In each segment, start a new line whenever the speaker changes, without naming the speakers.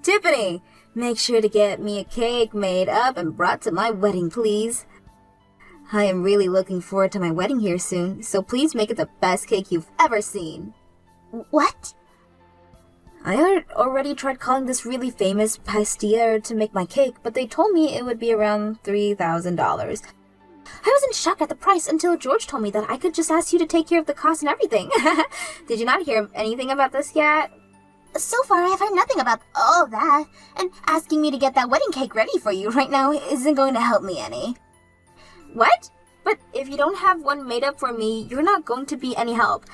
Tiffany, make sure to get me a cake made up and brought to my wedding, please. I am really looking forward to my wedding here soon, so please make it the best cake you've ever seen.
What?
I already tried calling this really famous pastier to make my cake, but they told me it would be around $3,000. I was in shock at the price until George told me that I could just ask you to take care of the cost and everything. Did you not hear anything about this yet?
So far, I've heard nothing about all that, and asking me to get that wedding cake ready for you right now isn't going to help me any.
What? But if you don't have one made up for me, you're not going to be any help.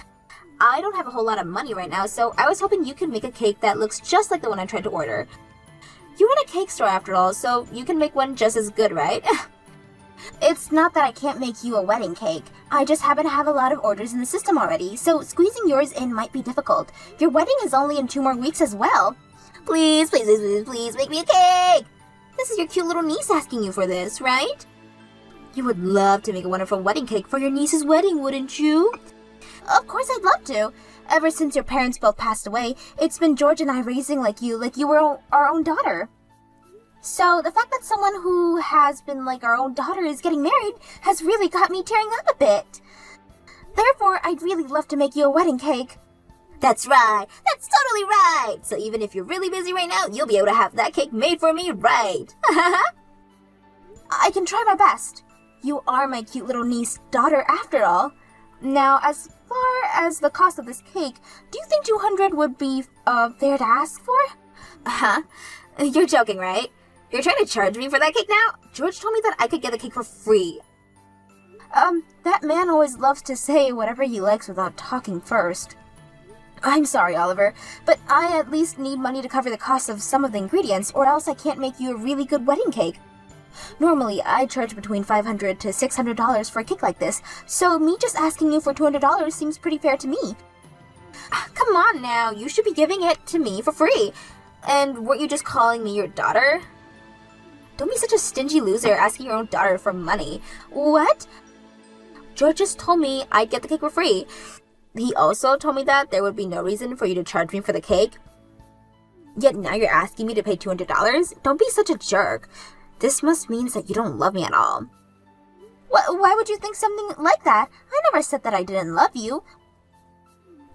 I don't have a whole lot of money right now, so I was hoping you could make a cake that looks just like the one I tried to order. You run a cake store after all, so you can make one just as good, right?
It's not that I can't make you a wedding cake. I just happen to have a lot of orders in the system already, so squeezing yours in might be difficult. Your wedding is only in 2 more weeks as well.
Please, please, please, please, please make me a cake! This is your cute little niece asking you for this, right? You would love to make a wonderful wedding cake for your niece's wedding, wouldn't you?
Of course I'd love to. Ever since your parents both passed away, it's been George and I raising like you were our own daughter. So the fact that someone who has been like our own daughter is getting married has really got me tearing up a bit. Therefore, I'd really love to make you a wedding cake.
That's right. That's totally right. So even if you're really busy right now, you'll be able to have that cake made for me, right?
I can try my best. You are my cute little niece daughter after all. Now, as far as the cost of this cake, do you think $200 would be fair to ask for?
Uh-huh. You're joking, right? You're trying to charge me for that cake now? George told me that I could get the cake for free.
That man always loves to say whatever he likes without talking first. I'm sorry, Oliver, but I at least need money to cover the cost of some of the ingredients, or else I can't make you a really good wedding cake. Normally, I charge between $500 to $600 for a cake like this, so me just asking you for $200 seems pretty fair to me.
Come on now, you should be giving it to me for free. And weren't you just calling me your daughter? Don't be such a stingy loser asking your own daughter for money.
What?
George just told me I'd get the cake for free. He also told me that there would be no reason for you to charge me for the cake. Yet now you're asking me to pay $200? Don't be such a jerk. This must mean that you don't love me at all.
Why would you think something like that? I never said that I didn't love you.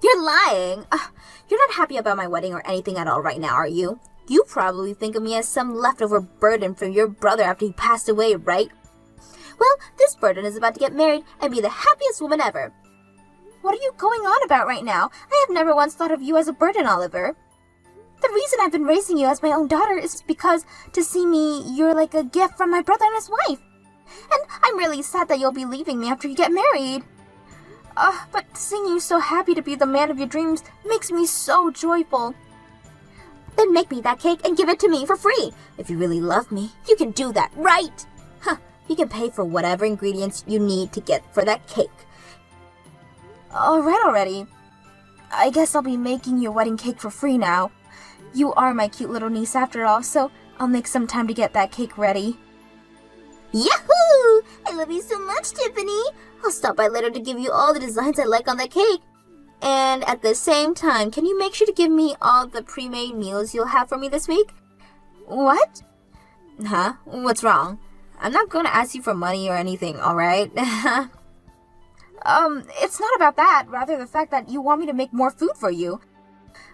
You're lying. You're not happy about my wedding or anything at all right now, are you? You probably think of me as some leftover burden from your brother after he passed away, right? Well, this burden is about to get married and be the happiest woman ever.
What are you going on about right now? I have never once thought of you as a burden, Oliver. The reason I've been raising you as my own daughter is because to see me, you're like a gift from my brother and his wife. And I'm really sad that you'll be leaving me after you get married. But seeing you so happy to be the man of your dreams makes me so joyful.
Then make me that cake and give it to me for free. If you really love me, you can do that, right? You can pay for whatever ingredients you need to get for that cake.
Alright already. I guess I'll be making your wedding cake for free now. You are my cute little niece after all, so I'll make some time to get that cake ready.
Yahoo! I love you so much, Tiffany. I'll stop by later to give you all the designs I like on that cake. And at the same time, can you make sure to give me all the pre-made meals you'll have for me this week?
What?
Huh? What's wrong? I'm not going to ask you for money or anything, alright?
It's not about that. Rather the fact that you want me to make more food for you.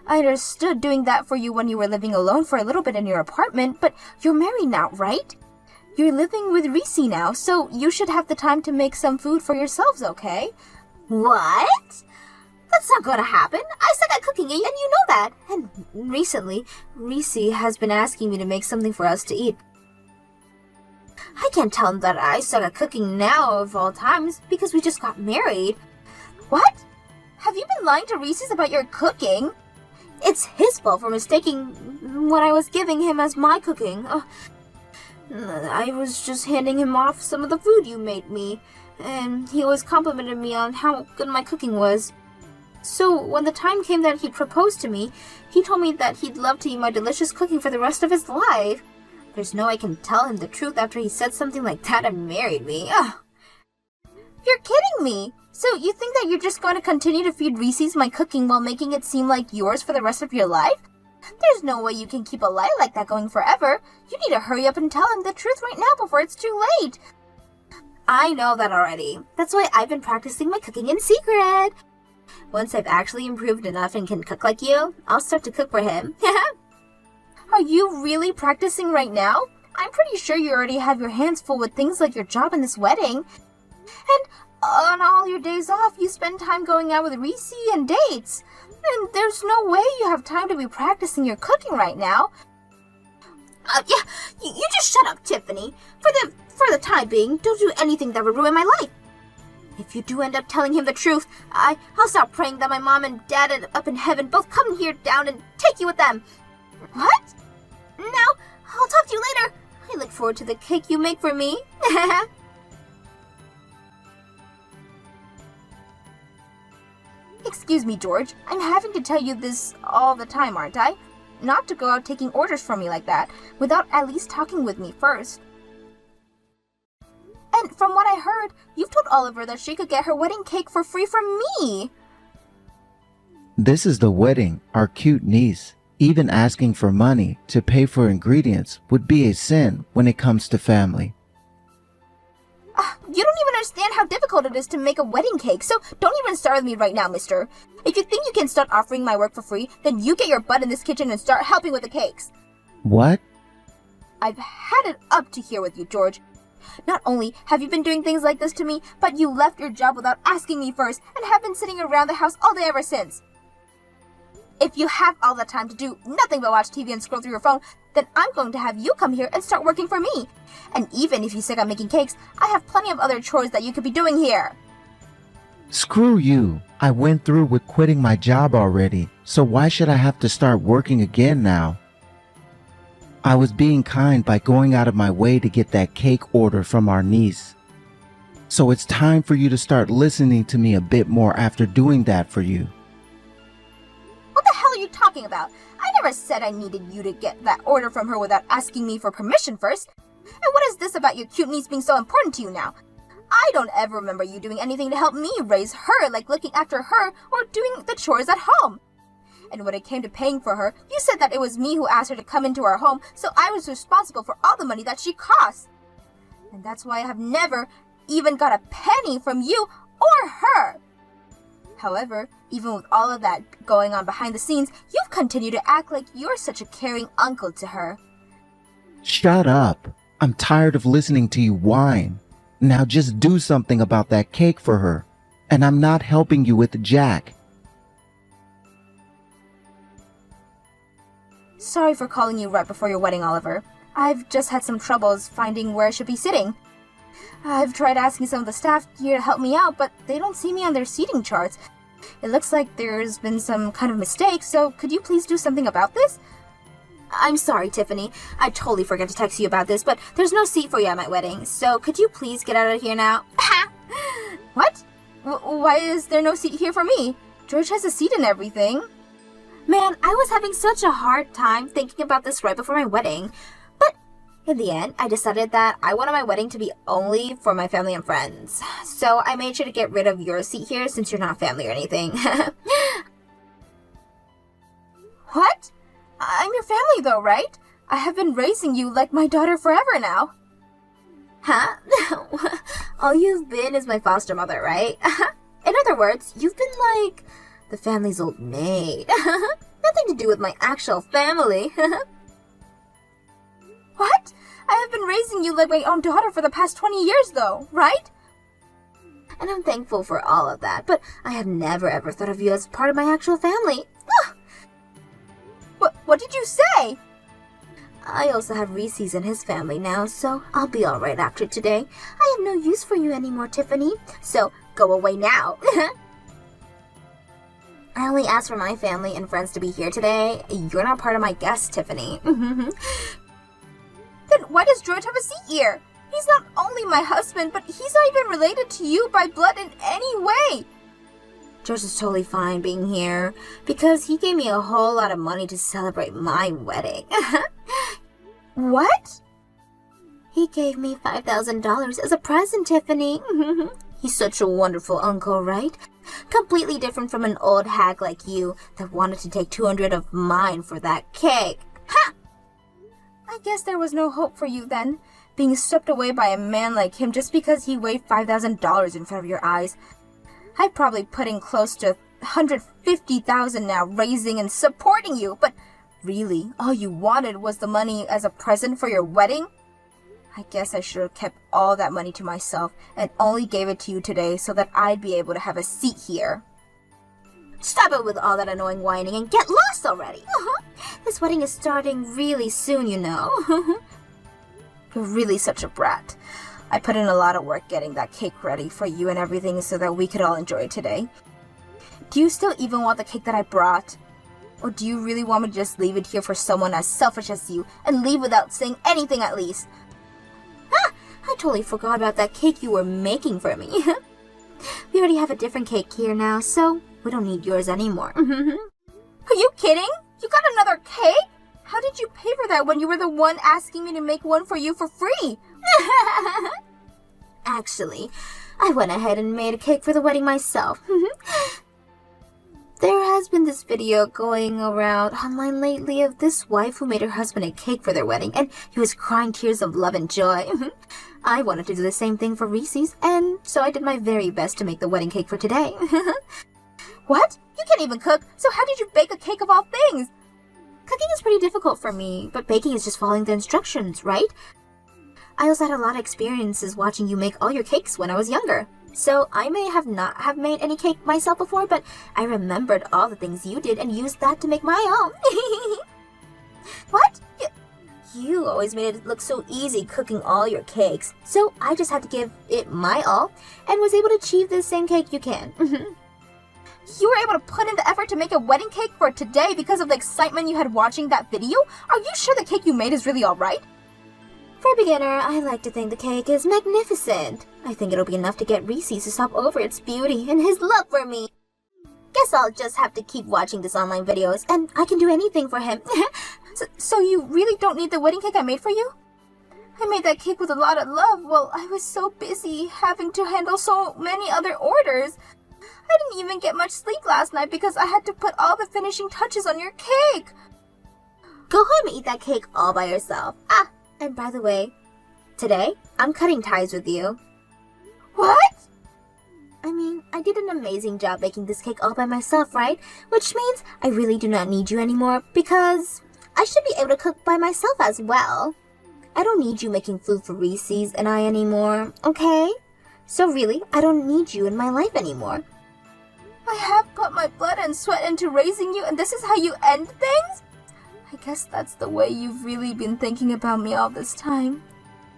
I understood doing that for you when you were living alone for a little bit in your apartment, but you're married now, right? You're living with Reese now, so you should have the time to make some food for yourselves, okay?
What? That's not going to happen. I suck at cooking, and you know that. And recently, Reese has been asking me to make something for us to eat. I can't tell him that I suck at cooking now of all times because we just got married.
What? Have you been lying to Reese about your cooking?
It's his fault for mistaking what I was giving him as my cooking. I was just handing him off some of the food you made me, and he always complimented me on how good my cooking was. So when the time came that he proposed to me, he told me that he'd love to eat my delicious cooking for the rest of his life. There's no way I can tell him the truth after he said something like that and married me. Ugh.
You're kidding me! So you think that you're just going to continue to feed Reese's my cooking while making it seem like yours for the rest of your life? There's no way you can keep a lie like that going forever. You need to hurry up and tell him the truth right now before it's too late.
I know that already. That's why I've been practicing my cooking in secret. Once I've actually improved enough and can cook like you, I'll start to cook for him.
Are you really practicing right now? I'm pretty sure you already have your hands full with things like your job and this wedding. And on all your days off, you spend time going out with Reese and dates. And there's no way you have time to be practicing your cooking right now.
Yeah, you just shut up, Tiffany. For the time being, don't do anything that would ruin my life. If you do end up telling him the truth, I'll stop praying that my mom and dad up in heaven both come here down and take you with them.
What?
Now, I'll talk to you later. I look forward to the cake you make for me.
Excuse me, George. I'm having to tell you this all the time, aren't I? Not to go out taking orders from me like that, without at least talking with me first. And from what I heard, you've told Oliver that she could get her wedding cake for free from me.
This is the wedding, our cute niece. Even asking for money to pay for ingredients would be a sin when it comes to family.
You don't even understand how difficult it is to make a wedding cake, so don't even start with me right now, mister. If you think you can start offering my work for free, then you get your butt in this kitchen and start helping with the cakes.
What?
I've had it up to here with you, George. Not only have you been doing things like this to me, but you left your job without asking me first and have been sitting around the house all day ever since. If you have all the time to do nothing but watch TV and scroll through your phone, then I'm going to have you come here and start working for me. And even if you suck at making cakes, I have plenty of other chores that you could be doing here.
Screw you. I went through with quitting my job already, so why should I have to start working again now? I was being kind by going out of my way to get that cake order from our niece. So it's time for you to start listening to me a bit more after doing that for you.
What the hell are you talking about? I never said I needed you to get that order from her without asking me for permission first. And what is this about your cute niece being so important to you now? I don't ever remember you doing anything to help me raise her, like looking after her or doing the chores at home. And when it came to paying for her, you said that it was me who asked her to come into our home, so I was responsible for all the money that she costs. And that's why I have never even got a penny from you or her. However, even with all of that going on behind the scenes, you've continued to act like you're such a caring uncle to her.
Shut up. I'm tired of listening to you whine. Now just do something about that cake for her. And I'm not helping you with Jack.
Sorry for calling you right before your wedding, Oliver. I've just had some troubles finding where I should be sitting. I've tried asking some of the staff here to help me out, but they don't see me on their seating charts. It looks like there's been some kind of mistake, so could you please do something about this?
I'm sorry, Tiffany. I totally forgot to text you about this, but there's no seat for you at my wedding, so could you please get out of here now?
What? Why is there no seat here for me? George has a seat and everything.
Man, I was having such a hard time thinking about this right before my wedding. But in the end, I decided that I wanted my wedding to be only for my family and friends. So I made sure to get rid of your seat here since you're not family or anything.
What? I'm your family though, right? I have been raising you like my daughter forever now.
Huh? All you've been is my foster mother, right? In other words, you've been like the family's old maid. Nothing to do with my actual family.
What? I have been raising you like my own daughter for the past 20 years though, right?
And I'm thankful for all of that, but I have never ever thought of you as part of my actual family.
What did you say?
I also have Reese's and his family now, so I'll be alright after today. I have no use for you anymore, Tiffany, so go away now. I only asked for my family and friends to be here today. You're not part of my guests, Tiffany.
Then why does George have a seat here? He's not only my husband, but he's not even related to you by blood in any way.
George is totally fine being here because he gave me a whole lot of money to celebrate my wedding.
What?
He gave me $5,000 as a present, Tiffany. He's such a wonderful uncle, right?
Completely different from an old hag like you that wanted to take 200 of mine for that cake. Ha! I guess there was no hope for you then, being swept away by a man like him just because he waved $5,000 in front of your eyes. I'd probably put in close to $150,000 now, raising and supporting you, but really, all you wanted was the money as a present for your wedding? I guess I should have kept all that money to myself and only gave it to you today so that I'd be able to have a seat here. Stop it with all that annoying whining and get lost already! This wedding is starting really soon, you know. You're really such a brat. I put in a lot of work getting that cake ready for you and everything so that we could all enjoy it today. Do you still even want the cake that I brought? Or do you really want me to just leave it here for someone as selfish as you and leave without saying anything at least? Ah! I totally forgot about that cake you were making for me. We already have a different cake here now, so we don't need yours anymore. Are you kidding? You got another cake? How did you pay for that when you were the one asking me to make one for you for free? Actually, I went ahead and made a cake for the wedding myself. There has been this video going around online lately of this wife who made her husband a cake for their wedding, and he was crying tears of love and joy. I wanted to do the same thing for Reese's, and so I did my very best to make the wedding cake for today. What? You can't even cook, so how did you bake a cake of all things? Cooking is pretty difficult for me, but baking is just following the instructions, right? I also had a lot of experiences watching you make all your cakes when I was younger. So I may have not have made any cake myself before, but I remembered all the things you did and used that to make my own. What? You always made it look so easy cooking all your cakes, so I just had to give it my all and was able to achieve the same cake you can. You were able to put in the effort to make a wedding cake for today because of the excitement you had watching that video? Are you sure the cake you made is really alright? For a beginner, I like to think the cake is magnificent. I think it'll be enough to get Reese's to stop over its beauty and his love for me. Guess I'll just have to keep watching these online videos, and I can do anything for him. So you really don't need the wedding cake I made for you? I made that cake with a lot of love while I was so busy having to handle so many other orders. I didn't even get much sleep last night because I had to put all the finishing touches on your cake. Go home and eat that cake all by yourself. Ah, and by the way, today I'm cutting ties with you. What? I mean, I did an amazing job making this cake all by myself, right? Which means I really do not need you anymore because I should be able to cook by myself as well. I don't need you making food for Reese's and I anymore, okay? So really, I don't need you in my life anymore. I have put my blood and sweat into raising you, and this is how you end things? I guess that's the way you've really been thinking about me all this time.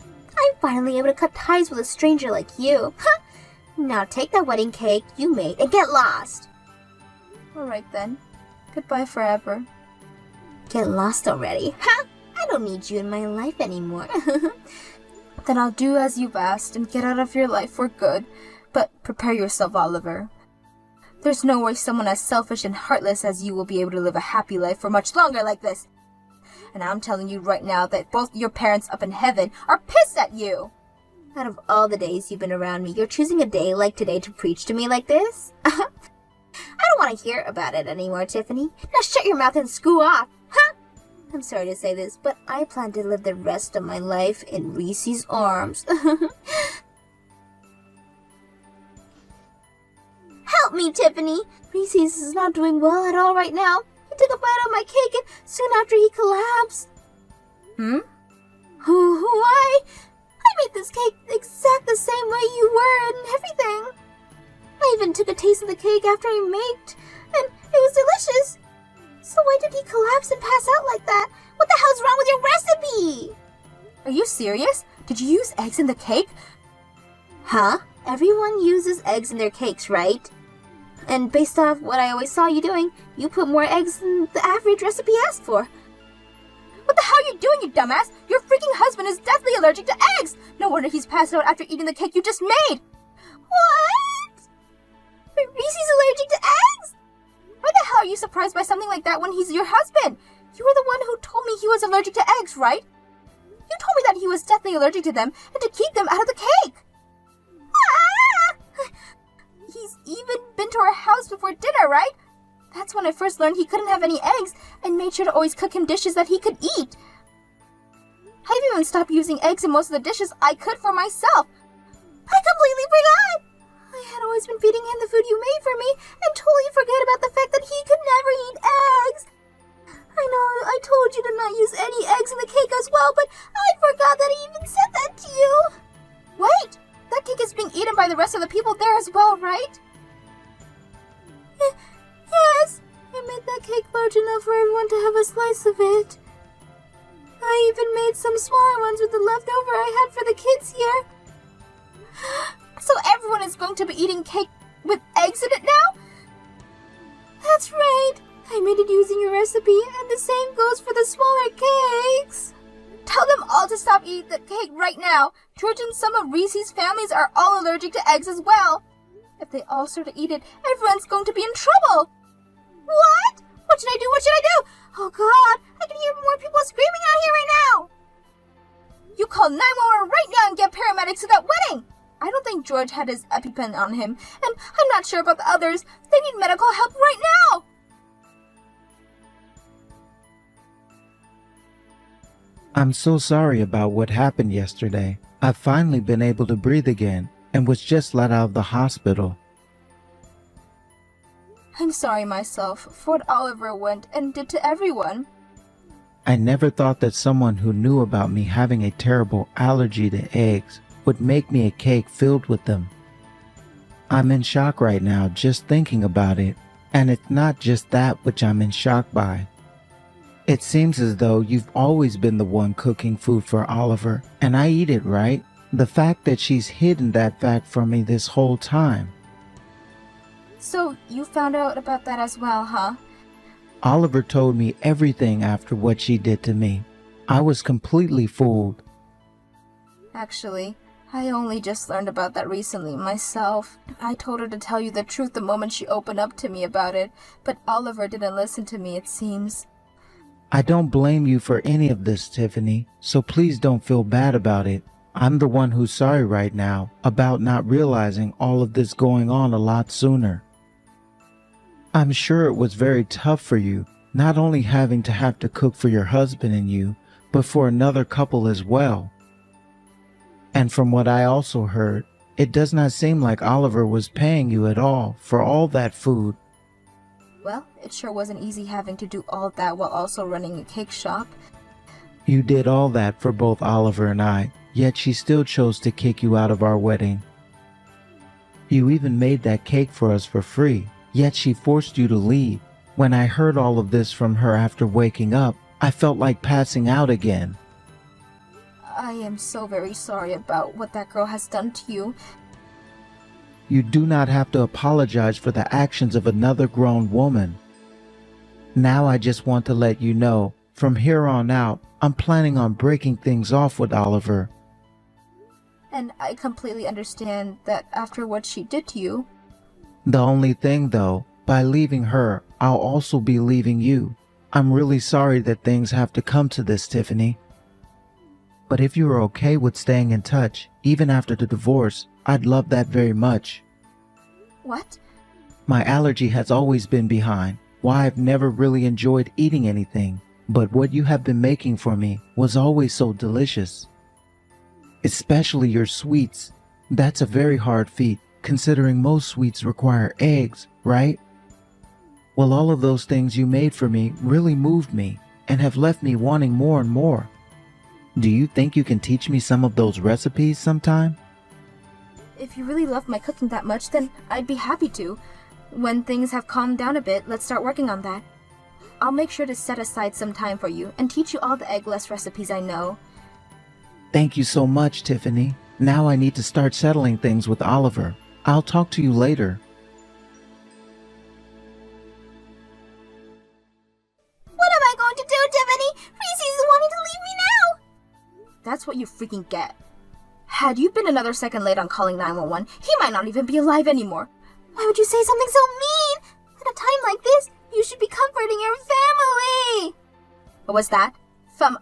I'm finally able to cut ties with a stranger like you. Ha! Now take that wedding cake you made and get lost. Alright then. Goodbye forever. Get lost already. Ha! I don't need you in my life anymore. Then I'll do as you've asked and get out of your life for good. But prepare yourself, Oliver. There's no way someone as selfish and heartless as you will be able to live a happy life for much longer like this. And I'm telling you right now that both your parents up in heaven are pissed at you. Out of all the days you've been around me, you're choosing a day like today to preach to me like this? I don't want to hear about it anymore, Tiffany. Now shut your mouth and screw off, huh? I'm sorry to say this, but I plan to live the rest of my life in Reese's arms. Help me, Tiffany! Reese's is not doing well at all right now. He took a bite of my cake and soon after he collapsed. Why? I made this cake exact the same way you were and everything. I even took a taste of the cake after I made, and it was delicious. So why did he collapse and pass out like that? What the hell's wrong with your recipe? Are you serious? Did you use eggs in the cake? Huh? Everyone uses eggs in their cakes, right? And based off what I always saw you doing, you put more eggs than the average recipe asked for. What the hell are you doing, you dumbass? Your freaking husband is deathly allergic to eggs! No wonder he's passed out after eating the cake you just made! What? Reese's allergic to eggs? Why the hell are you surprised by something like that when he's your husband? You were the one who told me he was allergic to eggs, right? You told me that he was deathly allergic to them and to keep them out of the cake! Ah! He's even been to to our house before dinner, right? That's when I first learned he couldn't have any eggs and made sure to always cook him dishes that he could eat. I've even stopped using eggs in most of the dishes I could for myself. I completely forgot! I had always been feeding him the food you made for me and totally forget about the fact that he could never eat eggs. I know I told you to not use any eggs in the cake as well, but I forgot that I even said that to you. Wait! That cake is being eaten by the rest of the people there as well, right? Yes, I made that cake large enough for everyone to have a slice of it. I even made some smaller ones with the leftover I had for the kids here. So everyone is going to be eating cake with eggs in it now? That's right. I made it using your recipe, and the same goes for the smaller cakes. Tell them all to stop eating the cake right now. George and some of Reese's families are all allergic to eggs as well. If they all start to eat it, everyone's going to be in trouble. What? What should I do? What should I do? Oh God, I can hear more people screaming out here right now. You call 911 right now and get paramedics to that wedding. I don't think George had his EpiPen on him, and I'm not sure about the others. They need medical help right now.
I'm so sorry about what happened yesterday. I've finally been able to breathe again and was just let out of the hospital.
I'm sorry myself for what Oliver went and did to everyone.
I never thought that someone who knew about me having a terrible allergy to eggs would make me a cake filled with them. I'm in shock right now just thinking about it, and it's not just that which I'm in shock by. It seems as though you've always been the one cooking food for Oliver, and I eat it, right? The fact that she's hidden that fact from me this whole time.
So you found out about that as well, huh?
Oliver told me everything after what she did to me. I was completely fooled.
Actually, I only just learned about that recently myself. I told her to tell you the truth the moment she opened up to me about it, but Oliver didn't listen to me, it seems.
I don't blame you for any of this, Tiffany, so please don't feel bad about it. I'm the one who's sorry right now about not realizing all of this going on a lot sooner. I'm sure it was very tough for you, not only having to have to cook for your husband and you, but for another couple as well. And from what I also heard, it does not seem like Oliver was paying you at all for all that food.
Well, it sure wasn't easy having to do all that while also running a cake shop.
You did all that for both Oliver and I, yet she still chose to kick you out of our wedding. You even made that cake for us for free, yet she forced you to leave. When I heard all of this from her after waking up, I felt like passing out again.
I am so very sorry about what that girl has done to you.
You do not have to apologize for the actions of another grown woman. Now I just want to let you know, from here on out, I'm planning on breaking things off with Oliver.
And I completely understand that after what she did to you.
The only thing though, by leaving her, I'll also be leaving you. I'm really sorry that things have to come to this, Tiffany. But if you are okay with staying in touch, even after the divorce, I'd love that very much.
What?
My allergy has always been behind, why I've never really enjoyed eating anything, but what you have been making for me was always so delicious. Especially your sweets. That's a very hard feat, considering most sweets require eggs, right? Well, all of those things you made for me really moved me and have left me wanting more and more. Do you think you can teach me some of those recipes sometime?
If you really love my cooking that much, then I'd be happy to. When things have calmed down a bit, let's start working on that. I'll make sure to set aside some time for you and teach you all the eggless recipes I know.
Thank you so much, Tiffany. Now I need to start settling things with Oliver. I'll talk to you later.
What am I going to do, Tiffany? Reese is wanting to leave me now! That's what you freaking get. Had you been another second late on calling 911, he might not even be alive anymore. Why would you say something so mean? At a time like this, you should be comforting your family. What was that? Family?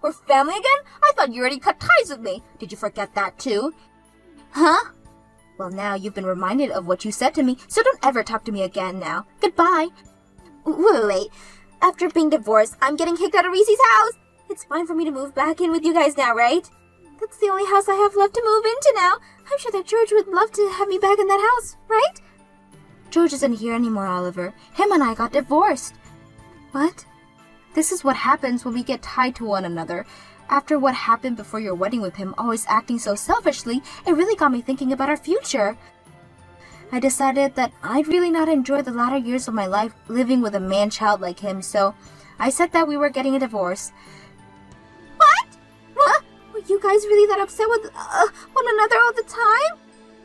We're family again? I thought you already cut ties with me. Did you forget that too? Huh? Well, now you've been reminded of what you said to me, so don't ever talk to me again now. Goodbye.
Wait. After being divorced, I'm getting kicked out of Reese's house. It's fine for me to move back in with you guys now, right? That's the only house I have left to move into now. I'm sure that George would love to have me back in that house, right?
George isn't here anymore, Oliver. Him and I got divorced. What? This is what happens when we get tied to one another. After what happened before your wedding with him, always acting so selfishly, it really got me thinking about our future. I decided that I'd really not enjoy the latter years of my life living with a man-child like him, so I said that we were getting a divorce.
What? Were you guys really that upset with one another all the time?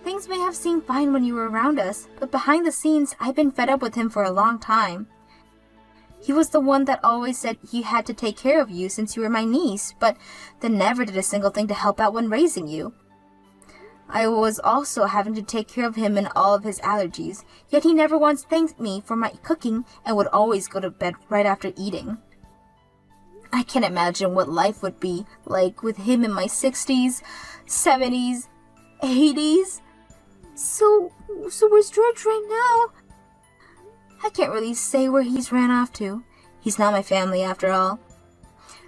Things may have seemed fine when you were around us, but behind the scenes, I've been fed up with him for a long time. He was the one that always said he had to take care of you since you were my niece, but then never did a single thing to help out when raising you. I was also having to take care of him and all of his allergies, yet he never once thanked me for my cooking and would always go to bed right after eating. I can't imagine what life would be like with him in my 60s, 70s, 80s.
So where's George right now?
I can't really say where he's ran off to. He's not my family after all.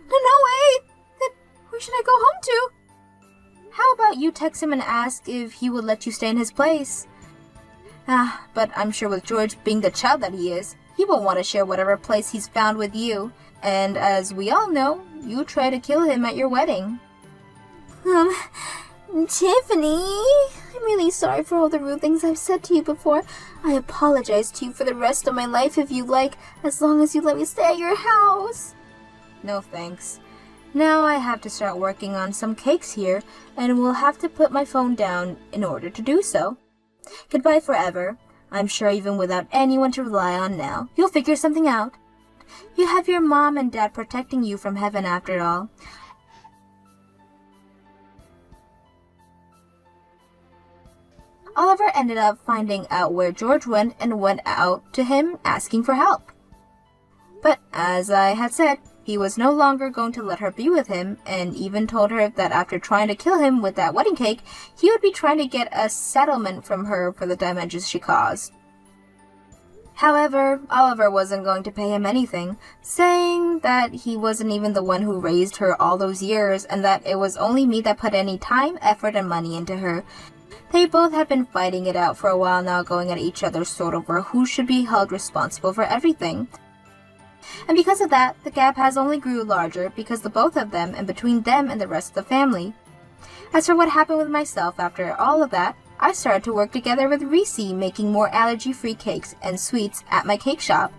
No way! Then where should I go home to?
How about you text him and ask if he would let you stay in his place? But I'm sure with George being the child that he is, he won't want to share whatever place he's found with you. And as we all know, you tried to kill him at your wedding.
Tiffany, I'm really sorry for all the rude things I've said to you before. I apologize to you for the rest of my life if you like, as long as you let me stay at your house.
No thanks. Now I have to start working on some cakes here, and will have to put my phone down in order to do so. Goodbye forever. I'm sure even without anyone to rely on now, you'll figure something out. You have your mom and dad protecting you from heaven after all. Oliver ended up finding out where George went and went out to him asking for help. But as I had said, he was no longer going to let her be with him, and even told her that after trying to kill him with that wedding cake, he would be trying to get a settlement from her for the damages she caused. However, Oliver wasn't going to pay him anything, saying that he wasn't even the one who raised her all those years, and that it was only me that put any time, effort, and money into her. They both had been fighting it out for a while now, going at each other's throat over who should be held responsible for everything. And because of that, the gap has only grew larger because the both of them and between them and the rest of the family. As for what happened with myself after all of that, I started to work together with Reese, making more allergy-free cakes and sweets at my cake shop.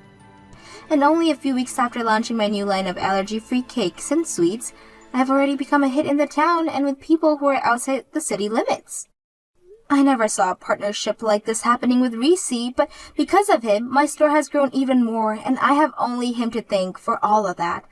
And only a few weeks after launching my new line of allergy-free cakes and sweets, I have already become a hit in the town and with people who are outside the city limits. I never saw a partnership like this happening with Reese, but because of him, my store has grown even more, and I have only him to thank for all of that.